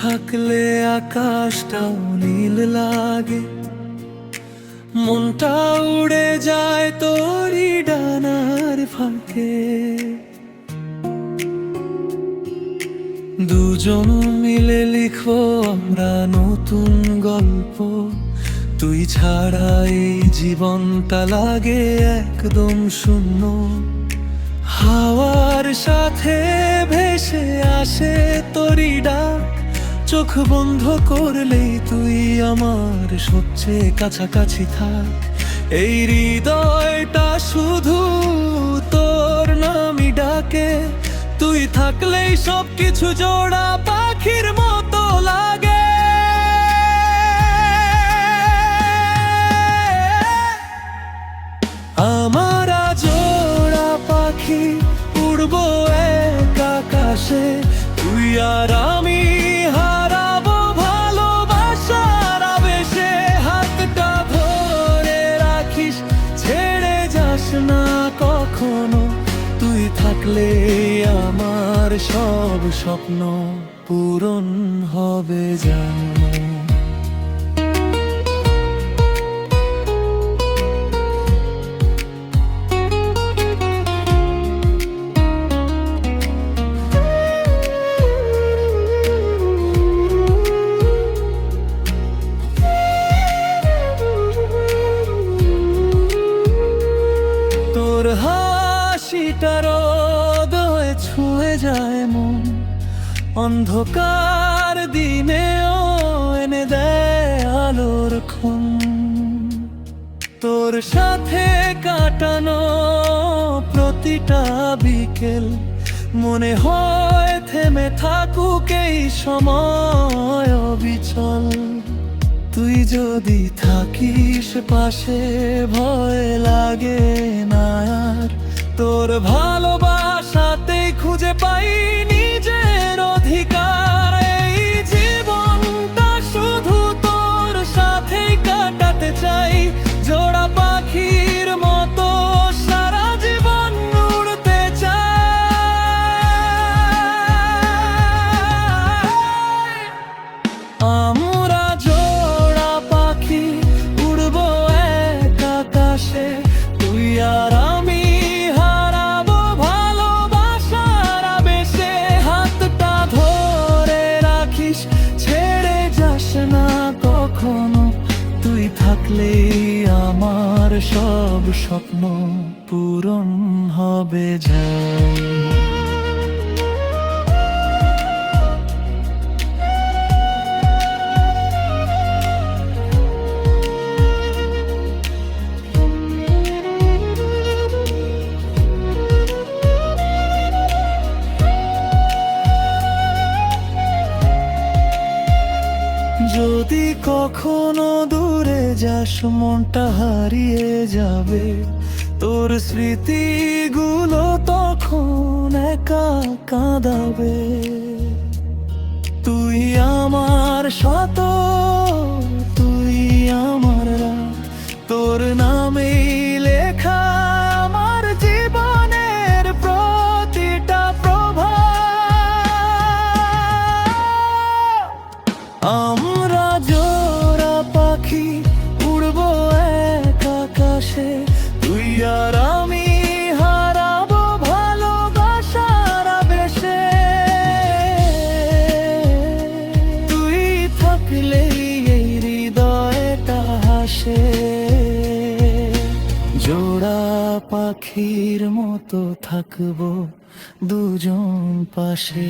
থাকলে আকাশটাও নীল লাগে, মনটা উড়ে যায় তোরই ডানার ফাঁকে। দুজন মিলে লিখবো আমরা নতুন গল্প, তুই ছাড়া এই জীবনটা লাগে একদম শূন্য। হাওয়ার সাথে ভেসে আসে তোরই ডাক, চোখ বন্ধ করলেই তুই আমার সবচেয়ে কাছাকাছি থাক। এই হৃদয়টা শুধু তোর নামই ডাকে, তুই থাকলেই সবকিছু জোড়া পাখির মতো লাগে। আমরা জোড়া পাখি উড়বো এক আকাশে, তুই আর আমি হারাবো ভালোবাসার আবেশে। হাতটা ধরে রাখিস, ছেড়ে যাস না কখনো, তুই থাকলে আমার সব স্বপ্ন পূরণ হবে জানো। তোর হাসিটা হৃদয়ে ছুঁয়ে যায় মন, অন্ধকার দিনেও এনে দেয় আলোর ক্ষণ। তোর সাথে কাটানো প্রতিটা বিকেল মনে হয় থেমে থাকুক এই সময় অবিচল। তুই যদি থাকিস পাশে ভয় লাগে না আর, তোর ভালোবাসাতেই খুঁজে পাই নিজের অধিকার। এই জীবনটা শুধু তোর সাথেই কাটাতে চাই, জোড়া পাখির মতো সারা জীবন উড়তে চাই। আমরা জোড়া পাখি উড়বো এক আকাশে, তুই আর আমি হারাবো ভালোবাসার আবেশে। হাতটা ধরে রাখিস, ছেড়ে যাস না কখনো, তুই থাকলেই আমার সব স্বপ্ন পূরণ হবে যাই। যদি কখনো দূরে যাস মনটা হারিয়ে যাবে, তোর স্মৃতিগুলো তখন একা কাঁদাবে। তুই আমার শত, তুই আমার রাত, তোর নামেই লেখা আমার জীবনের প্রতিটা প্রভাত। আমরা জোড়া পাখি উড়বো এক আকাশে, তুই আর আমি হারাবো ভালোবাসার আবেশে। তুই থাকলেই এই হৃদয়টা হাসে, জোড়া পাখির মতো থাকবো দুজন পাশে।